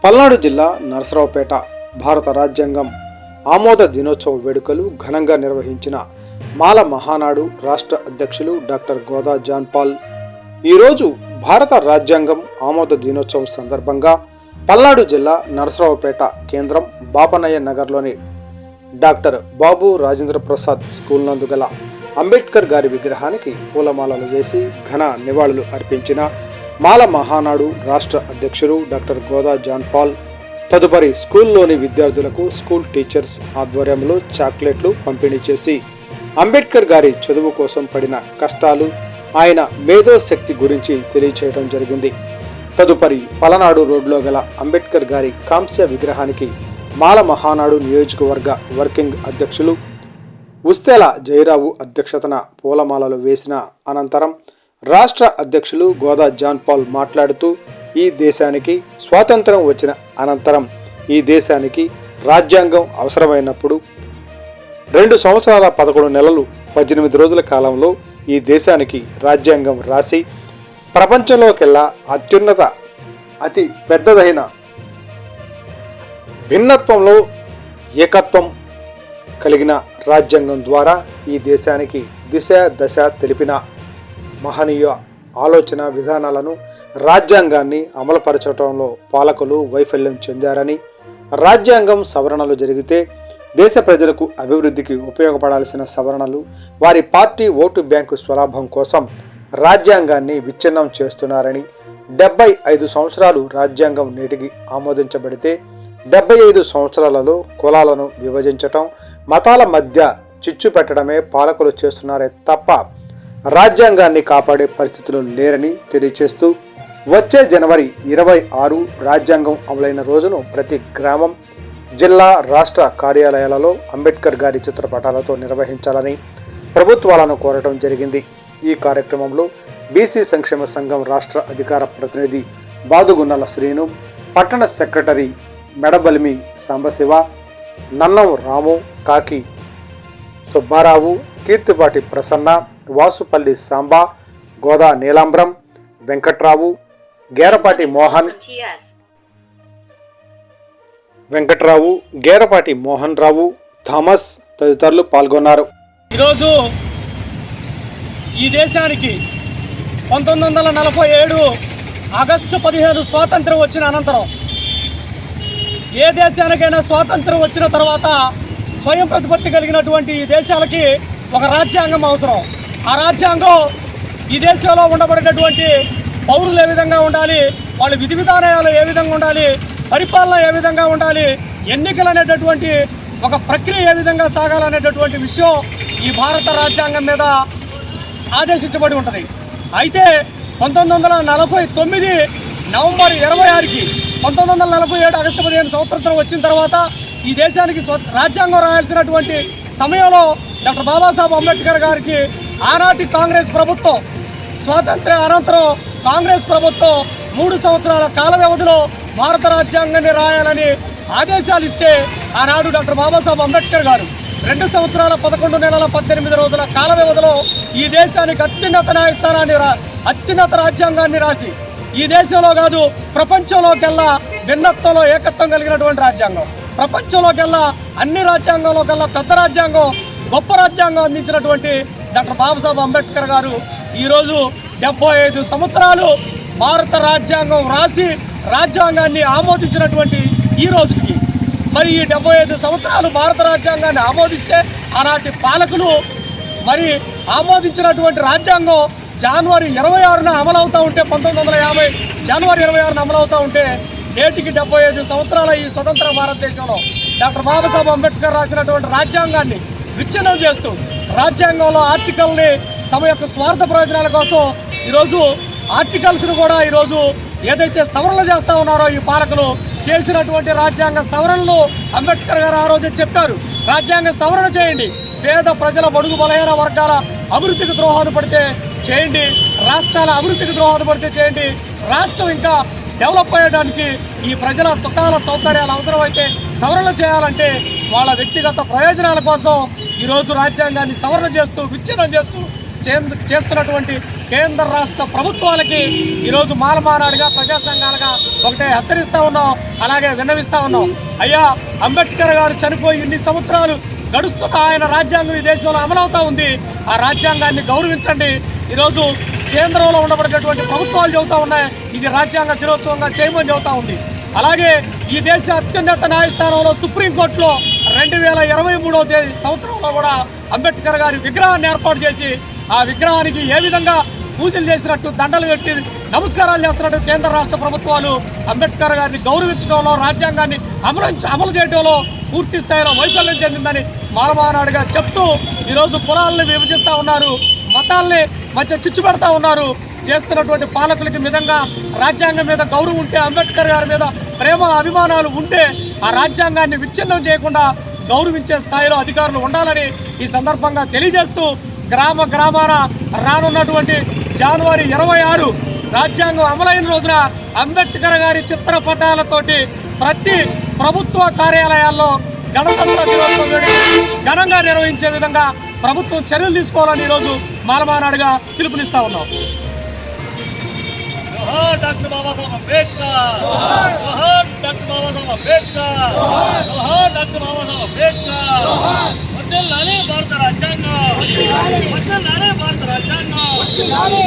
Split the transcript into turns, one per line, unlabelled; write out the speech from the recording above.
పల్నాడు జిల్లా నరసరావుపేట భారత రాజ్యాంగం ఆమోద దినోత్సవ వేడుకలు ఘనంగా నిర్వహించిన మాల మహానాడు రాష్ట్ర అధ్యక్షులు డాక్టర్ గోదా జాన్ పాల్ ఈరోజు భారత రాజ్యాంగం ఆమోద దినోత్సవం సందర్భంగా పల్నాడు జిల్లా నరసరావుపేట కేంద్రం బాపనయ్య నగర్లోని డాక్టర్ బాబు రాజేంద్ర ప్రసాద్ స్కూల్ నందు గల అంబేద్కర్ గారి విగ్రహానికి పూలమాలలు వేసి ఘన నివాళులు అర్పించిన మాల మహానాడు రాష్ట్ర అధ్యక్షులు డాక్టర్ గోదా జాన్ పాల్ తదుపరి స్కూల్లోని విద్యార్థులకు స్కూల్ టీచర్స్ ఆధ్వర్యంలో చాక్లెట్లు పంపిణీ చేసి అంబేద్కర్ గారి చదువు కోసం పడిన కష్టాలు, ఆయన మేధోశక్తి గురించి తెలియచేయడం జరిగింది. తదుపరి పలనాడు రోడ్లో గల అంబేద్కర్ గారి కాంస్య విగ్రహానికి మాల మహానాడు నియోజకవర్గ వర్కింగ్ అధ్యక్షులు ఉస్తేల జయరావు అధ్యక్షతన పూలమాలలు వేసిన అనంతరం రాష్ట్ర అధ్యక్షులు గోదా జాన్ పాల్ మాట్లాడుతూ ఈ దేశానికి స్వాతంత్రం వచ్చిన అనంతరం ఈ దేశానికి రాజ్యాంగం అవసరమైనప్పుడు 2 సంవత్సరాల 11 నెలలు 18 రోజుల కాలంలో ఈ దేశానికి రాజ్యాంగం రాసి ప్రపంచంలోకెల్లా అత్యున్నత అతి పెద్దదైన భిన్నత్వంలో ఏకత్వం కలిగిన రాజ్యాంగం ద్వారా ఈ దేశానికి దిశ దశ తెలిపిన మహనీయ ఆలోచన విధానాలను రాజ్యాంగాన్ని అమలుపరచడంలో పాలకులు వైఫల్యం చెందారని, రాజ్యాంగం సవరణలు జరిగితే దేశ ప్రజలకు అభివృద్ధికి ఉపయోగపడాల్సిన సవరణలు వారి పార్టీ ఓటు బ్యాంకు స్వలాభం కోసం రాజ్యాంగాన్ని విచ్ఛిన్నం చేస్తున్నారని, 75 సంవత్సరాలు రాజ్యాంగం నేటికి ఆమోదించబడితే 75 సంవత్సరాలలో కులాలను విభజించటం, మతాల మధ్య చిచ్చు పెట్టడమే పాలకులు చేస్తున్నారే తప్ప రాజ్యాంగాన్ని కాపాడే పరిస్థితులు లేరని తెలియచేస్తూ వచ్చే జనవరి 26 రాజ్యాంగం అమలైన రోజును ప్రతి గ్రామం, జిల్లా, రాష్ట్ర కార్యాలయాలలో అంబేద్కర్ గారి చిత్రపటాలతో నిర్వహించాలని ప్రభుత్వాలను కోరటం జరిగింది. ఈ కార్యక్రమంలో బీసీ సంక్షేమ సంఘం రాష్ట్ర అధికార ప్రతినిధి బాదుగున్నల శ్రీను, పట్టణ సెక్రటరీ మెడబలిమి సాంబశివ, నన్నం రాము, కాకి సుబ్బారావు, కీర్తిపాటి ప్రసన్న, వాసుపల్లి సాంబా, గోదా నీలాంబ్రం, వెంకట్రావు, గేరపాటి మోహన్ రావు, థామస్ తదితరులు పాల్గొన్నారు.
ఈరోజు ఈ దేశానికి 1947 ఆగస్టు 15 స్వాతంత్రం వచ్చిన అనంతరం, ఏ దేశానికైనా స్వాతంత్రం వచ్చిన తర్వాత స్వయం ప్రతిపత్తి కలిగినటువంటి ఈ దేశాలకి ఒక రాజ్యాంగం అవసరం. ఆ రాజ్యాంగం ఈ దేశంలో ఉండబడేటటువంటి పౌరులు ఏ విధంగా ఉండాలి, వాళ్ళ విధి విధానాలు ఏ విధంగా ఉండాలి, పరిపాలన ఏ విధంగా ఉండాలి, ఎన్నికలు అనేటటువంటి ఒక ప్రక్రియ ఏ విధంగా సాగాలనేటటువంటి విషయం ఈ భారత రాజ్యాంగం మీద ఆదేశించబడి ఉంటుంది. అయితే 1949 నవంబర్ 26కి 1947 ఆగస్టు 15 స్వాతంత్రం వచ్చిన తర్వాత ఈ దేశానికి రాజ్యాంగం రాయాల్సినటువంటి సమయంలో డాక్టర్ బాబాసాహెబ్ అంబేద్కర్ గారికి ఆనాటి కాంగ్రెస్ ప్రభుత్వం, స్వాతంత్ర్య అనంతరం కాంగ్రెస్ ప్రభుత్వం 3 సంవత్సరాల కాల వ్యవధిలో భారత రాజ్యాంగాన్ని రాయాలని ఆదేశాలు ఇస్తే, ఆనాడు డాక్టర్ బాబాసాహెబ్ అంబేద్కర్ గారు 2 సంవత్సరాల 11 నెలల 18 రోజుల కాల వ్యవధిలో ఈ దేశానికి అత్యున్నత న్యాయస్థానాన్ని అత్యున్నత రాజ్యాంగాన్ని రాసి ఈ దేశంలో కాదు ప్రపంచంలోకెల్లా భిన్నత్వంలో ఏకత్వం కలిగినటువంటి రాజ్యాంగం, ప్రపంచంలోకెల్లా అన్ని రాజ్యాంగంలో కల్లా పెద్ద రాజ్యాంగం, గొప్ప రాజ్యాంగం అందించినటువంటి డాక్టర్ బాబాసాహెబ్ అంబేద్కర్ గారు ఈరోజు 75 సంవత్సరాలు భారత రాజ్యాంగం రాసి రాజ్యాంగాన్ని ఆమోదించినటువంటి ఈ రోజుకి, మరి ఈ 75 సంవత్సరాలు భారత రాజ్యాంగాన్ని ఆమోదిస్తే ఆనాటి పాలకులు మరి ఆమోదించినటువంటి రాజ్యాంగం జనవరి 26న అమలవుతూ ఉంటే, 1950 జనవరి 26న అమలవుతూ ఉంటే నేటికి 75 సంవత్సరాల ఈ స్వతంత్ర భారతదేశంలో డాక్టర్ బాబాసాహెబ్ అంబేద్కర్ రాసినటువంటి రాజ్యాంగాన్ని విచ్ఛిన్నం చేస్తూ రాజ్యాంగంలో ఆర్టికల్ని తమ యొక్క స్వార్థ ప్రయోజనాల కోసం ఈరోజు ఆర్టికల్స్ను కూడా ఈరోజు ఏదైతే సవరణలు చేస్తూ ఉన్నారో ఈ పాలకులు చేసినటువంటి రాజ్యాంగ సవరణలు అంబేద్కర్ గారు ఆ రోజే చెప్పారు, రాజ్యాంగ సవరణ చేయండి, పేద ప్రజల బడుగు బలహీన వర్గాల అభివృద్ధికి దోహదపడితే చేయండి, రాష్ట్రాల అభివృద్ధికి దోహదపడితే చేయండి, రాష్ట్రం ఇంకా డెవలప్ అయ్యడానికి ఈ ప్రజల సుఖాల సౌకర్యాలు అవసరమైతే సవరణ చేయాలంటే వాళ్ళ వ్యక్తిగత ప్రయోజనాల కోసం ఈరోజు రాజ్యాంగాన్ని సవరణ చేస్తూ విచ్ఛిన్నం చేస్తున్నటువంటి కేంద్ర రాష్ట్ర ప్రభుత్వాలకి ఈరోజు మాలమానాడుగా ప్రజా సంఘాలుగా ఒకటే హెచ్చరిస్తూ ఉన్నాం, అలాగే విన్నవిస్తూ ఉన్నాం. అయ్యా, అంబేద్కర్ గారు చనిపోయి ఇన్ని సంవత్సరాలు గడుస్తున్న ఆయన రాజ్యాంగం ఈ దేశంలో అమలవుతూ ఉంది. ఆ రాజ్యాంగాన్ని గౌరవించండి. ఈరోజు కేంద్రంలో ఉండబడినటువంటి ప్రభుత్వాలు చెబుతూ ఉన్నాయి ఇది రాజ్యాంగ దినోత్సవంగా చేయమని చెబుతూ ఉంది. అలాగే ఈ దేశ అత్యున్నత న్యాయస్థానంలో సుప్రీంకోర్టులో 2023 సంవత్సరంలో కూడా అంబేద్కర్ గారి విగ్రహాన్ని ఏర్పాటు చేసి ఆ విగ్రహానికి ఏ విధంగా పూజలు చేసినట్టు, దండలు పెట్టి నమస్కారాలు చేస్తున్నట్టు కేంద్ర రాష్ట్ర ప్రభుత్వాలు అంబేద్కర్ గారిని గౌరవించడంలో, రాజ్యాంగాన్ని అమలు చేయడంలో పూర్తి స్థాయిలో వైఫల్యం చెందిందని మాలమానాడుగా చెప్తూ ఈరోజు కులాలను విభజిస్తూ ఉన్నారు, మతాల్ని మధ్య చిచ్చు పెడతా ఉన్నారు. చేస్తున్నటువంటి పాలకులకి విధంగా రాజ్యాంగం మీద గౌరవం ఉంటే, అంబేద్కర్ గారి మీద ప్రేమ అభిమానాలు ఉంటే ఆ రాజ్యాంగాన్ని విచ్ఛిన్నం చేయకుండా గౌరవించే స్థాయిలో అధికారులు ఉండాలని ఈ సందర్భంగా తెలియజేస్తూ, గ్రామాన రానున్నటువంటి జనవరి 26 రాజ్యాంగం అమలైన రోజున అంబేద్కర్ గారి చిత్రపటాలతోటి ప్రతి ప్రభుత్వ కార్యాలయాల్లో గణతంత్ర దినోత్సవం ఘనంగా నిర్వహించే విధంగా ప్రభుత్వం చర్యలు తీసుకోవాలని ఈరోజు మాలమానాడుగా పిలుపునిస్తా ఉన్నాం.
Doctor Babasaheb Ambedkar, doctor Babasaheb Ambedkar, doctor Babasaheb Ambedkar. వర్ధిల్లాలి భారత రాజ్యాంగం, వర్ధిల్లాలి భారత రాజ్యాంగం.